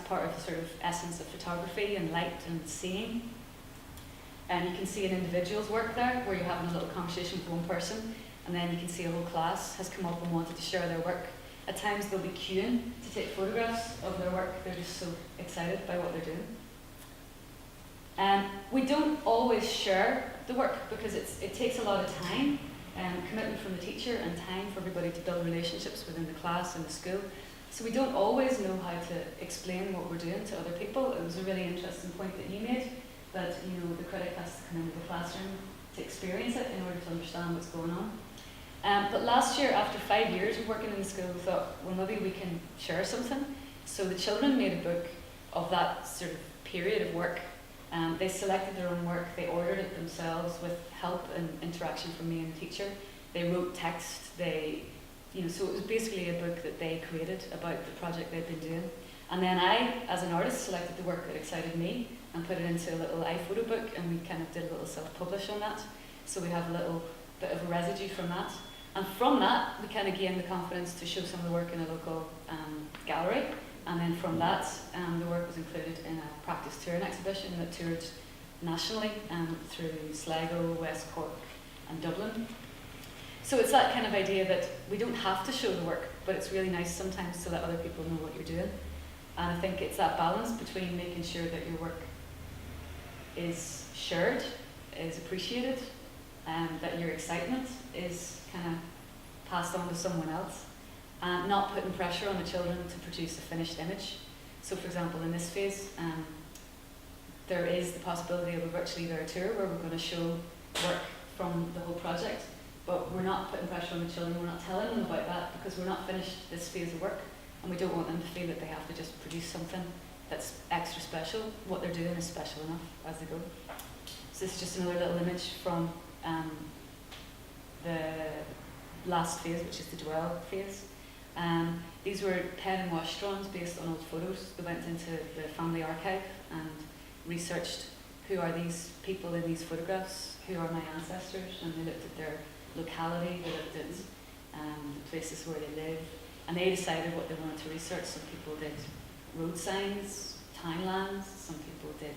part of the sort of essence of photography and light and seeing. And you can see an individual's work there, where you're having a little conversation with one person, and then you can see a whole class has come up and wanted to share their work. At times they'll be queuing to take photographs of their work. They're just so excited by what they're doing. We don't always share the work because it takes a lot of time, commitment from the teacher, and time for everybody to build relationships within the class and the school. So we don't always know how to explain what we're doing to other people. It was a really interesting point that you made, that the critic has to come into the classroom to experience it in order to understand what's going on. But last year, after 5 years of working in the school, we thought, well, maybe we can share something. So the children made a book of that sort of period of work. They selected their own work, they ordered it themselves with help and interaction from me and the teacher. They wrote text, so it was basically a book that they created about the project they'd been doing. And then I, as an artist, selected the work that excited me and put it into a little iPhoto book, and we kind of did a little self-publish on that. So we have a little bit of a residue from that. And from that, we kind of gained the confidence to show some of the work in a local gallery. And then from that, the work was included in a practice touring exhibition that toured nationally through Sligo, West Cork and Dublin. So it's that kind of idea that we don't have to show the work, but it's really nice sometimes to let other people know what you're doing. And I think it's that balance between making sure that your work is shared, is appreciated, that your excitement is kind of passed on to someone else, and not putting pressure on the children to produce a finished image. So for example, in this phase, there is the possibility of a virtually there tour where we're going to show work from the whole project, but we're not putting pressure on the children, we're not telling them about that because we're not finished this phase of work, and we don't want them to feel that they have to just produce something that's extra special. What they're doing is special enough as they go. So this is just another little image from the last phase, which is the dwell phase. These were pen and wash drawings based on old photos. They went into the family archive and researched who are these people in these photographs, who are my ancestors, and they looked at their locality, they looked at the places where they live, and they decided what they wanted to research. Some people did road signs, townlands, some people did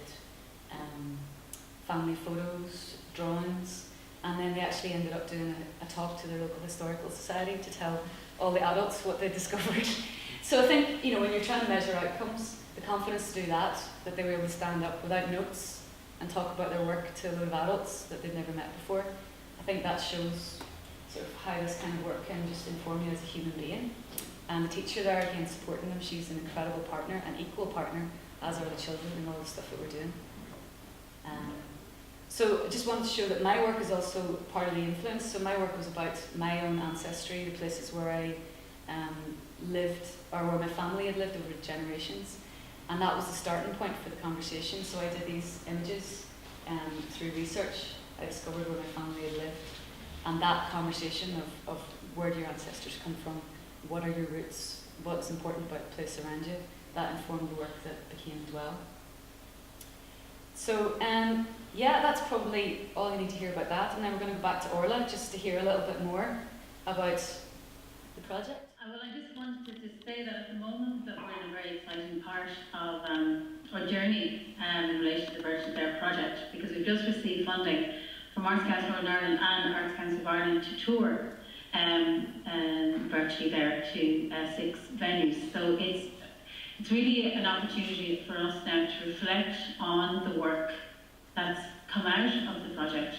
family photos, drawings, and then they actually ended up doing a talk to their local historical society to tell all the adults what they discovered. So I think, when you're trying to measure outcomes, the confidence to do that they were able to stand up without notes and talk about their work to a load of adults that they'd never met before, I think that shows sort of how this kind of work can just inform you as a human being. And the teacher there, again, supporting them, she's an incredible partner, an equal partner, as are the children in all the stuff that we're doing. So I just wanted to show that my work is also part of the influence. So my work was about my own ancestry, the places where I lived, or where my family had lived over generations. And that was the starting point for the conversation. So I did these images through research. I discovered where my family had lived. And that conversation of where do your ancestors come from, what are your roots, what's important about the place around you, that informed the work that became Dwell. So that's probably all you need to hear about that. And then we're going to go back to Orla just to hear a little bit more about the project. Well, I just wanted to say that at the moment that we're in a very exciting part of our journey in relation to the Virtual There project, because we've just received funding from Arts Council of Northern Ireland and Arts Council of Ireland to tour virtually there to 6 venues. So it's really an opportunity for us now to reflect on the work that's come out of the project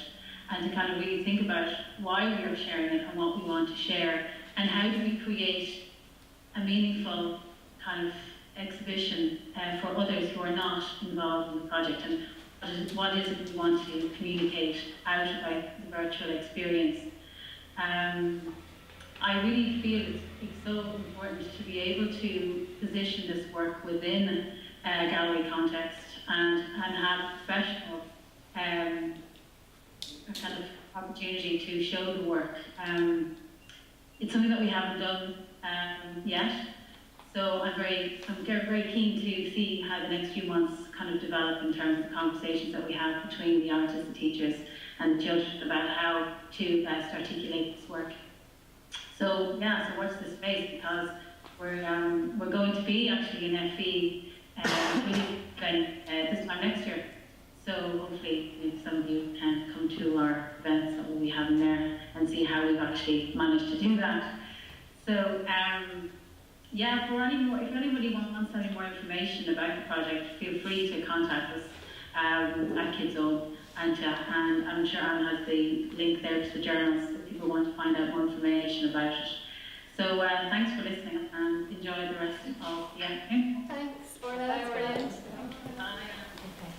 and to kind of really think about why we are sharing it and what we want to share, and how do we create a meaningful kind of exhibition for others who are not involved in the project, and what is it we want to communicate out about the virtual experience. I really feel it's so important to be able to position this work within a gallery context and have professional kind of opportunity to show the work. It's something that we haven't done yet, so I'm very keen to see how the next few months kind of develop in terms of the conversations that we have between the artists, the teachers, and the children about how to best articulate this work. So watch this space, because we're going to be actually in FE this time next year. So hopefully if some of you can come to our events that we'll be having there and see how we've actually managed to do that. So yeah, if anybody wants any more information about the project, feel free to contact us at Kids Zone, and I'm sure Anne has the link there to the journals if people want to find out more information about it. So thanks for listening and enjoy the rest of the afternoon. Thanks, Orla. That's brilliant. Bye. Okay.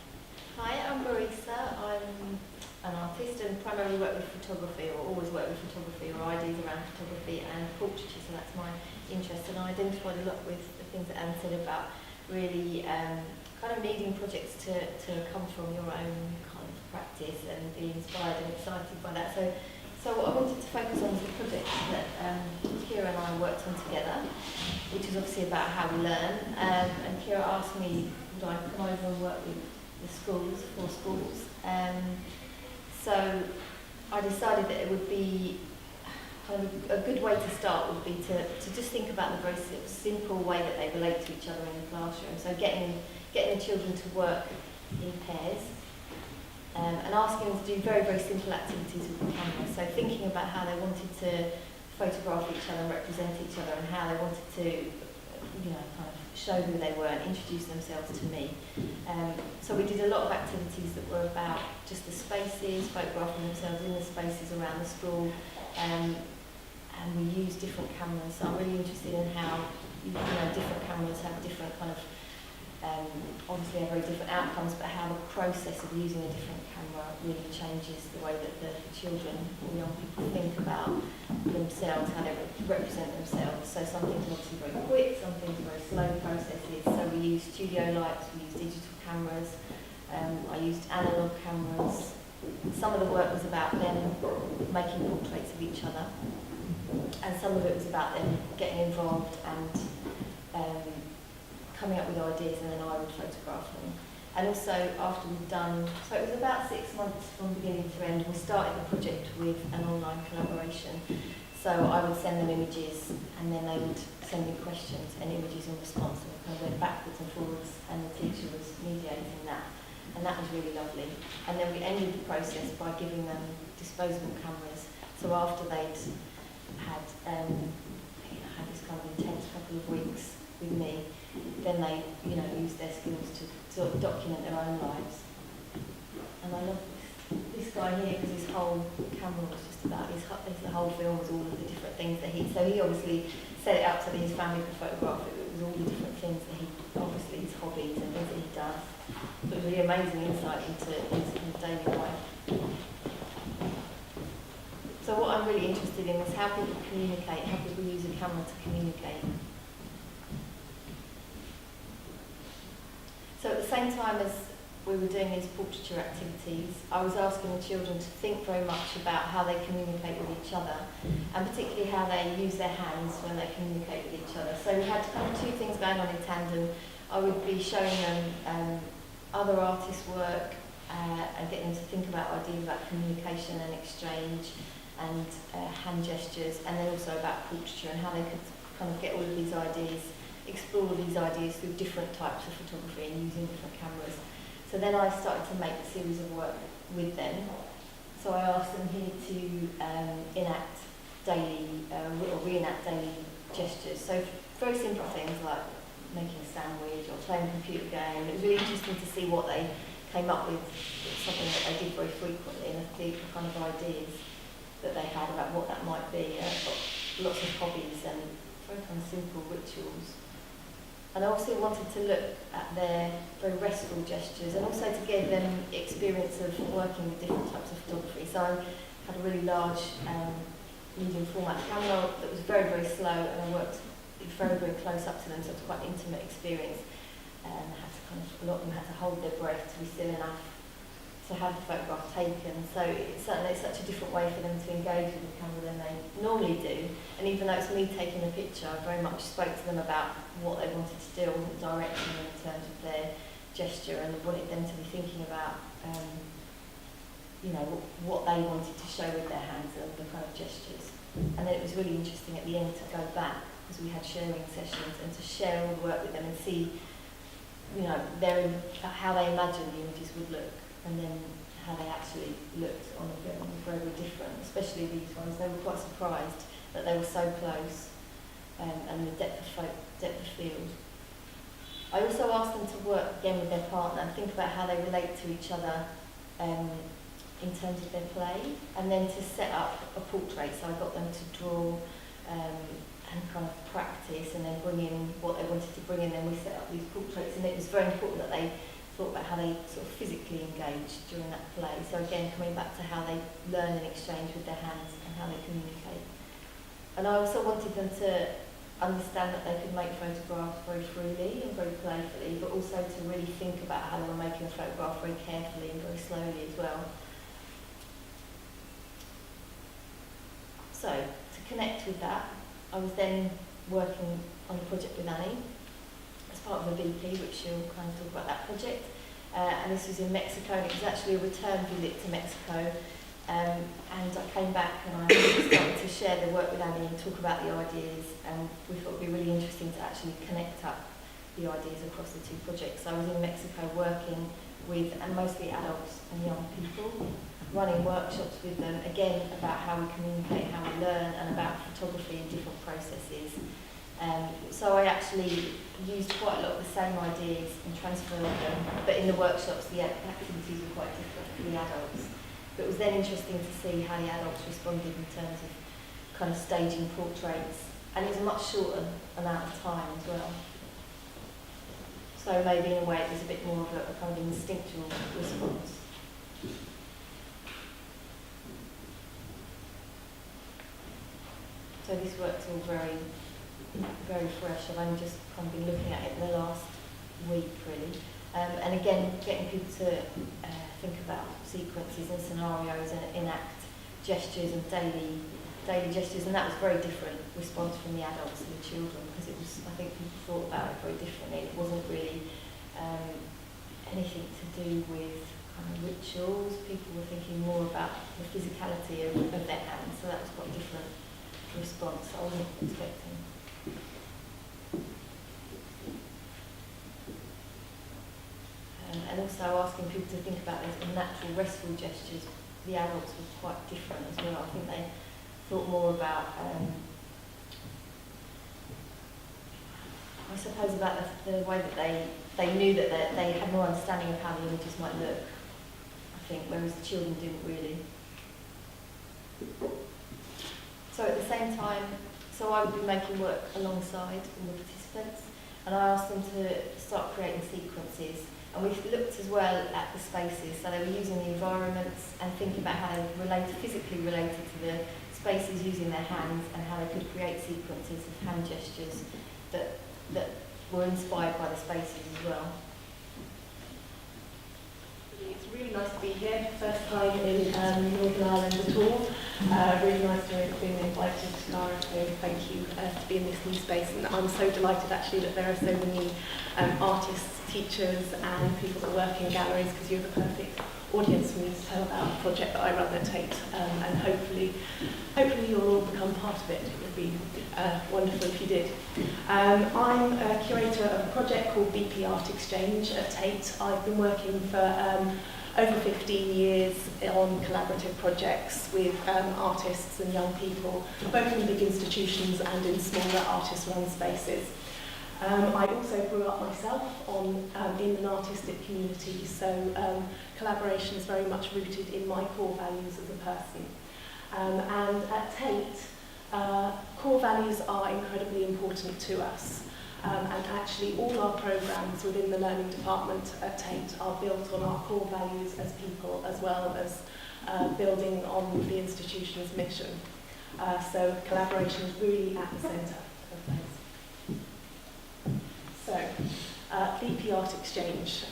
Hi, I'm Marisa. I'm an artist and primarily work with photography, or always work with photography or ideas around photography and portraiture, so that's my interest. And I identified a lot with the things that Anne said about really kind of needing projects to come from your own kind of practice and be inspired and excited by that. So what I wanted to focus on was the project that Kira and I worked on together, which is obviously about how we learn. And Kira asked me, would I come over and work with the schools, 4 schools. So I decided that it would be kind of a good way to start would be to just think about the very simple way that they relate to each other in the classroom. So getting the children to work in pairs. And asking them to do very, very simple activities with the camera. So thinking about how they wanted to photograph each other, represent each other, and how they wanted to, kind of show who they were and introduce themselves to me. So we did a lot of activities that were about just the spaces, photographing themselves in the spaces around the school, and we used different cameras. So I'm really interested in how different cameras have different kind of obviously have very different outcomes, but how the process of using a different camera really changes the way that the children or young people think about themselves, how they represent themselves. So some things are obviously very quick, some things are very slow processes. So we used studio lights, we used digital cameras, I used analogue cameras. Some of the work was about them making portraits of each other, and some of it was about them getting involved and coming up with ideas, and then I would photograph them. And also after we've done, so it was about 6 months from beginning to end, we started the project with an online collaboration. So I would send them images and then they would send me questions and images in response, and we kind of went backwards and forwards, and the teacher was mediating that. And that was really lovely. And then we ended the process by giving them disposable cameras. So after they'd had this kind of intense couple of weeks with me, then they, use their skills to sort of document their own lives. And I love this guy here because his whole camera was just about the whole film was all of the different things that he obviously set it up so that his family could photograph it. It was all the different things that obviously his hobbies and things that he does. So it was really amazing insight into his daily life. So what I'm really interested in is how people communicate, how people use a camera to communicate. So at the same time as we were doing these portraiture activities, I was asking the children to think very much about how they communicate with each other, and particularly how they use their hands when they communicate with each other. So we had kind of 2 things going on in tandem. I would be showing them other artists' work and getting them to think about ideas about communication and exchange and hand gestures, and then also about portraiture and how they could kind of get all of these ideas, explore these ideas through different types of photography and using different cameras. So then I started to make a series of work with them. So I asked them here to enact daily or reenact daily gestures. So very simple things like making a sandwich or playing a computer game. It was really interesting to see what they came up with, something that they did very frequently, and the kind of ideas that they had about what that might be. Lots of hobbies and very kind of simple rituals. And I also wanted to look at their very restful gestures and also to give them experience of working with different types of photography. So I had a really large medium format camera that was very, very slow, and I worked very, very close up to them, so it was quite an intimate experience. And a lot of them had to hold their breath to be still enough to have the photograph taken. So it's such a different way for them to engage with the camera than they normally do. And even though it's me taking the picture, I very much spoke to them about what they wanted to do. I wasn't directing them in terms of their gesture, and wanted them to be thinking about, what they wanted to show with their hands and the kind of gestures. And then it was really interesting at the end to go back, because we had sharing sessions, and to share all the work with them and see how they imagined the images would look, and then how they actually looked on the film was very, very different, especially these ones. They were quite surprised that they were so close, and the depth of field. I also asked them to work again with their partner and think about how they relate to each other in terms of their play, and then to set up a portrait. So I got them to draw and kind of practice, and then bring in what they wanted to bring in. Then we set up these portraits, and it was very important that they thought about how they sort of physically engaged during that play. So again, coming back to how they learn and exchange with their hands and how they communicate. And I also wanted them to understand that they could make photographs very freely and very playfully, but also to really think about how they were making a photograph very carefully and very slowly as well. So, to connect with that, I was then working on a project with Annie as part of the VP, which she'll kind of talk about that project. And this was in Mexico, and it was actually a return visit to Mexico. And I came back and I started to share the work with Annie and talk about the ideas, and we thought it would be really interesting to actually connect up the ideas across the two projects. So I was in Mexico working with, and mostly adults and young people, running workshops with them, again about how we communicate, how we learn, and about photography and different processes. So I actually used quite a lot of the same ideas and transferred them, but in the workshops the activities were quite different for the adults. But it was then interesting to see how the adults responded in terms of kind of staging portraits, and it was a much shorter amount of time as well. So maybe in a way it was a bit more of a kind of instinctual response. So this work's all very, very fresh. I've only just kind of been looking at it in the last week, really. And again, getting people to think about sequences and scenarios and enact gestures and daily gestures, and that was a very different response from the adults and the children, because it was, I think people thought about it very differently. It wasn't really anything to do with kind of rituals. People were thinking more about the physicality of their hands, so that was quite a different response I wasn't expecting. And also asking people to think about those natural restful gestures. The adults were quite different as well. I think they thought more about, I suppose, about the way that they knew that they had more understanding of how the images might look, I think, whereas the children didn't really. So at the same time, so I would be making work alongside all the participants, and I asked them to start creating sequences. And we looked as well at the spaces, so they were using the environments and thinking about how they physically related to the spaces using their hands, and how they could create sequences of hand gestures that were inspired by the spaces as well. It's really nice to be here, first time in Northern Ireland at all. Really nice to have been invited to Cara, so thank you to be in this new space. And I'm so delighted actually that there are so many artists, teachers and people that work in galleries, because you're the perfect audience for me to tell about the project that I run at Tate, and hopefully you'll all become part of it. It would be wonderful if you did. I'm a curator of a project called BP Art Exchange at Tate. I've been working for over 15 years on collaborative projects with artists and young people, both in big institutions and in smaller artist-run spaces. I also grew up myself in an artistic community, so collaboration is very much rooted in my core values as a person. And at Tate, core values are incredibly important to us. And actually all our programmes within the learning department at Tate are built on our core values as people, as well as building on the institution's mission. So collaboration is really at the centre of those. So, BP Art Exchange,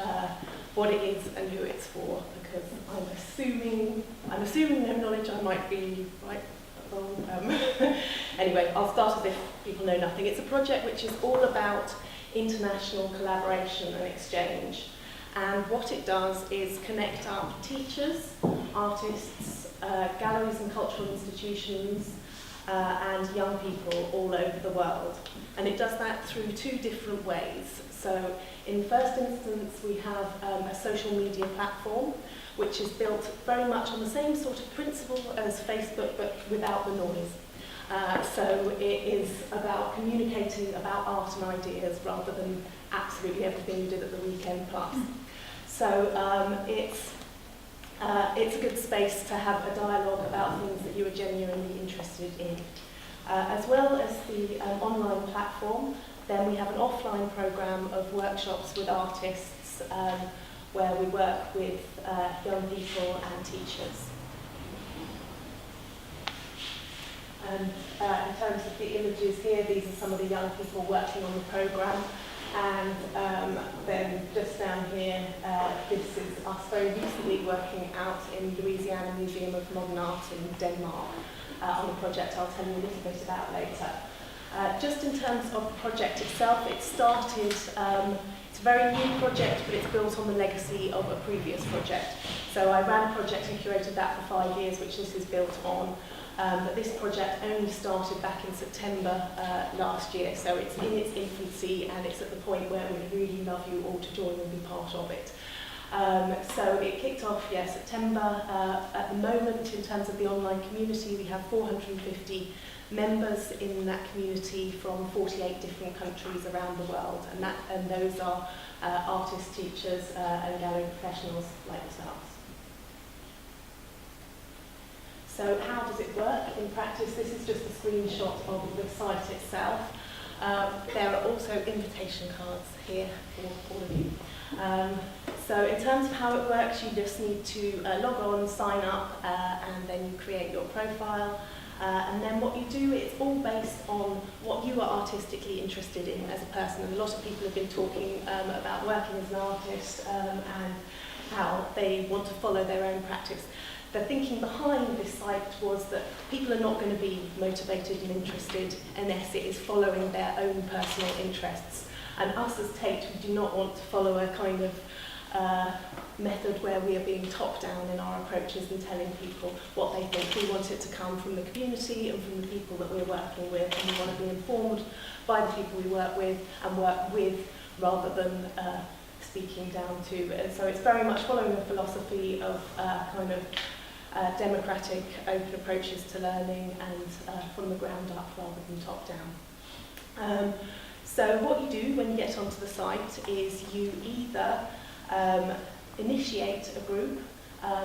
what it is and who it's for, because I'm assuming no knowledge, I might be right or wrong. Anyway, I'll start as if people know nothing. It's a project which is all about international collaboration and exchange. And what it does is connect up teachers, artists, galleries and cultural institutions, and young people all over the world. And it does that through two different ways. So in the first instance, we have a social media platform, which is built very much on the same sort of principle as Facebook, but without the noise. So it is about communicating about art and ideas rather than absolutely everything you did at the weekend plus. So it's a good space to have a dialogue about things that you are genuinely interested in. As well as the online platform, then we have an offline programme of workshops with artists where we work with young people and teachers. And in terms of the images here, these are some of the young people working on the programme. And then just down here, this is us very recently working out in Louisiana Museum of Modern Art in Denmark on a project I'll tell you a little bit about later. Just in terms of the project itself, it started, it's a very new project, but it's built on the legacy of a previous project. So I ran a project and curated that for 5 years, which this is built on. But this project only started back in September last year, so it's in its infancy and it's at the point where we'd really love you all to join and be part of it. So it kicked off, September. At the moment, in terms of the online community, we have 450 members in that community from 48 different countries around the world, and those are artists, teachers, and gallery professionals like yourselves. So how does it work in practice? This is just a screenshot of the site itself. There are also invitation cards here for all of you. So in terms of how it works, you just need to log on, sign up, and then you create your profile. And then what you do, it's all based on what you are artistically interested in as a person. And a lot of people have been talking about working as an artist and how they want to follow their own practice. The thinking behind this site was that people are not going to be motivated and interested unless it is following their own personal interests. And us as Tate, we do not want to follow a kind of method where we are being top-down in our approaches and telling people what they think. We want it to come from the community and from the people that we're working with, and we want to be informed by the people we work with rather than speaking down to. And so it's very much following the philosophy of democratic, open approaches to learning and from the ground up rather than top down. So what you do when you get onto the site is you either initiate a group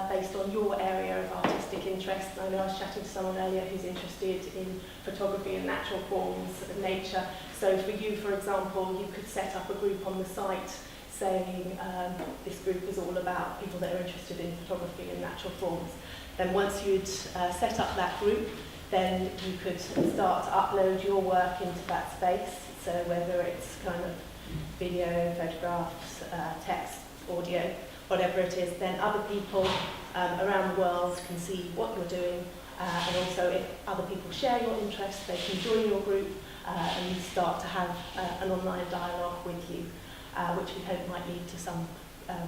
based on your area of artistic interest. I know I was chatting to someone earlier who's interested in photography and natural forms of nature. So for you, for example, you could set up a group on the site saying this group is all about people that are interested in photography and natural forms. Then once you'd set up that group, then you could start to upload your work into that space. So whether it's kind of video, photographs, text, audio, whatever it is, then other people around the world can see what you're doing. And also if other people share your interests, they can join your group and you start to have an online dialogue with you, which we hope might lead to some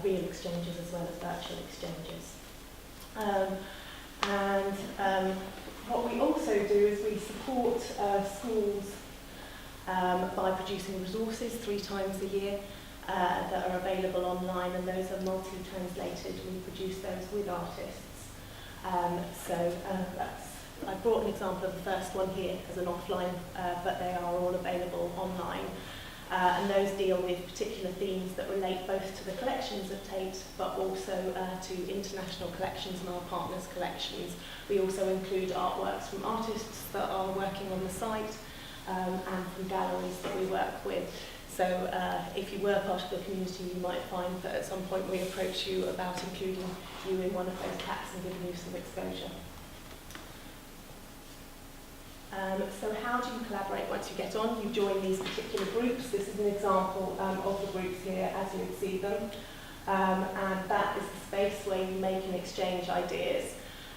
real exchanges as well as virtual exchanges. What we also do is we support schools by producing resources 3 times a year that are available online, and those are multi-translated. We produce those with artists. I brought an example of the first one here as an offline, but they are all available online. And those deal with particular themes that relate both to the collections at Tate, but also to international collections and our partners' collections. We also include artworks from artists that are working on the site and from galleries that we work with. So if you were part of the community, you might find that at some point we approach you about including you in one of those packs and giving you some exposure. So how do you collaborate once you get on? You join these particular groups. This is an example of the groups here as you would see them. And that is the space where you make and exchange ideas.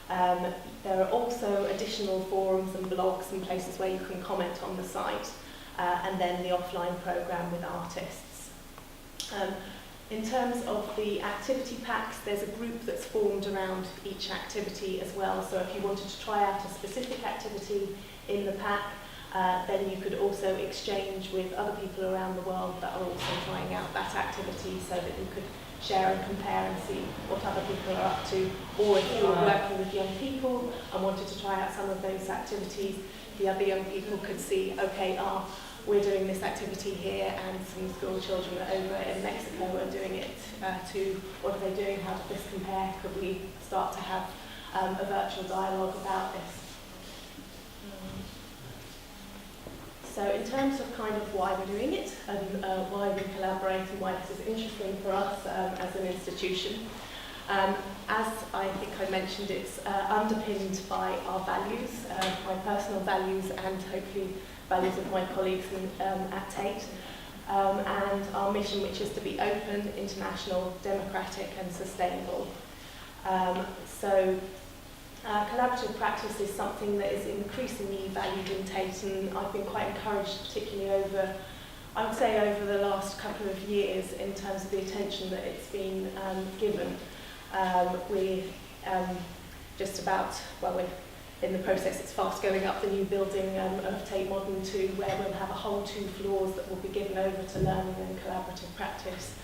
There are also additional forums and blogs and places where you can comment on the site. And then the offline programme with artists. In terms of the activity packs, there's a group that's formed around each activity as well. So if you wanted to try out a specific activity in the pack. Then you could also exchange with other people around the world that are also trying out that activity, so that you could share and compare and see what other people are up to. Or if you were working with young people and wanted to try out some of those activities, the other young people could see, okay, we're doing this activity here, and some school children over in Mexico are doing it too. What are they doing? How does this compare? Could we start to have a virtual dialogue about this? So in terms of kind of why we're doing it, and why we collaborate and why this is interesting for us as an institution, as I think I mentioned, it's underpinned by our values, my personal values, and hopefully values of my colleagues at Tate, and our mission, which is to be open, international, democratic and sustainable. Collaborative practice is something that is increasingly valued in Tate, and I've been quite encouraged, particularly over the last couple of years, in terms of the attention that it's been given. We're in the process, it's fast going up the new building of Tate Modern 2, where we'll have a whole 2 floors that will be given over to learning and collaborative practice.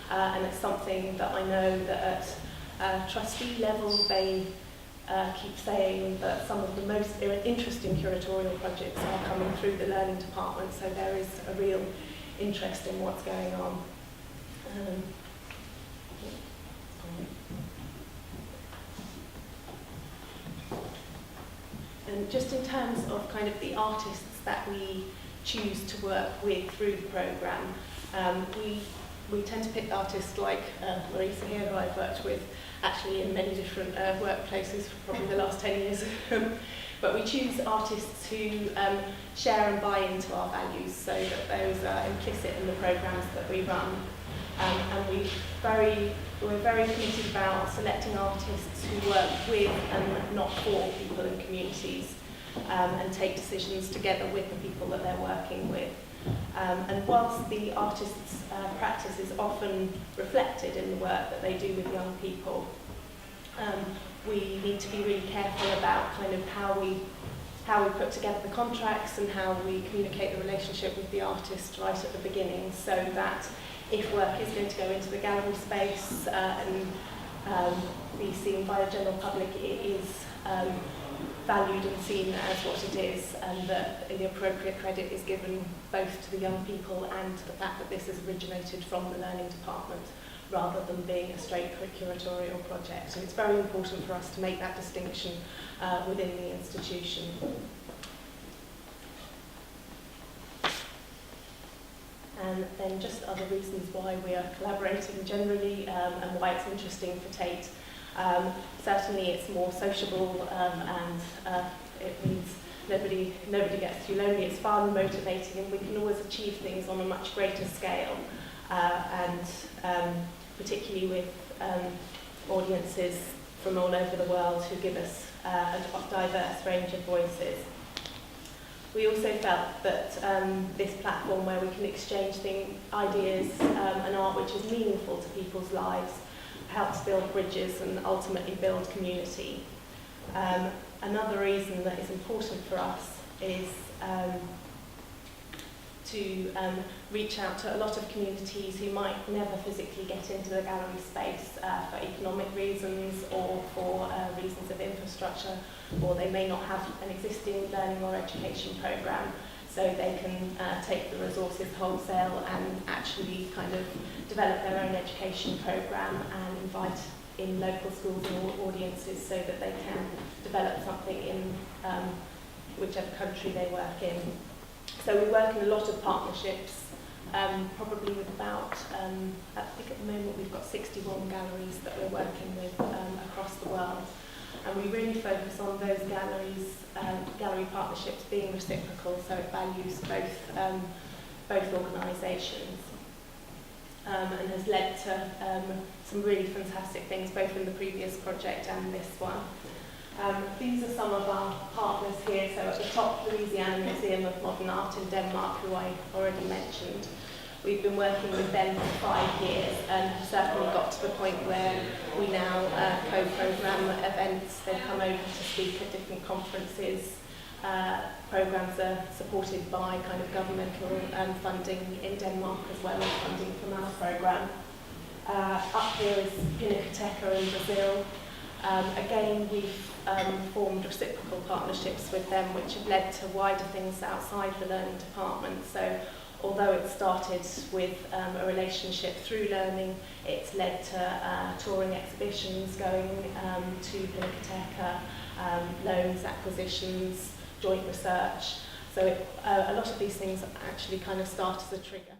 And it's something that I know that at trustee level they keep saying that some of the most interesting curatorial projects are coming through the learning department, so there is a real interest in what's going on. And just in terms of kind of the artists that we choose to work with through the programme, we tend to pick artists like Marisa here, who I've worked with actually in many different workplaces for probably the last 10 years. But we choose artists who share and buy into our values, so that those are implicit in the programmes that we run. And we're very committed about selecting artists who work with and not for people and communities, and take decisions together with the people that they're working with. And whilst the artist's practice is often reflected in the work that they do with young people, we need to be really careful about kind of how we put together the contracts and how we communicate the relationship with the artist right at the beginning, so that if work is going to go into the gallery space and be seen by the general public, it is valued and seen as what it is, and that the appropriate credit is given both to the young people and to the fact that this has originated from the learning department, rather than being a straight curatorial project. And it's very important for us to make that distinction within the institution. And then just other reasons why we are collaborating generally, and why it's interesting for Tate. Certainly it's more sociable, and it means nobody gets too lonely. It's fun, motivating, and we can always achieve things on a much greater scale, and particularly with audiences from all over the world who give us a diverse range of voices. We also felt that this platform where we can exchange ideas and art which is meaningful to people's lives helps build bridges and ultimately build community. Another reason that is important for us is to reach out to a lot of communities who might never physically get into the gallery space for economic reasons or for reasons of infrastructure, or they may not have an existing learning or education programme, so they can take the resources wholesale and actually kind of develop their own education programme and invite in local schools and audiences so that they can develop something in whichever country they work in. So we work in a lot of partnerships, probably with about, I think at the moment we've got 61 galleries that we're working with across the world. And we really focus on those gallery partnerships being reciprocal, so it values both organisations. And has led to some really fantastic things, both in the previous project and this one. These are some of our partners here. So at the top, Louisiana Museum of Modern Art in Denmark, who I already mentioned. We've been working with them for 5 years and have certainly got to the point where we now co-program events. They come over to speak at different conferences. programmes are supported by kind of governmental funding in Denmark as well as funding from our programme. Up here is Pinacoteca in Brazil. Again, we've formed reciprocal partnerships with them, which have led to wider things outside the learning department. So although it started with a relationship through learning, it's led to touring exhibitions, going to Pinacoteca, loans, acquisitions, joint research. So a lot of these things actually kind of start as a trigger.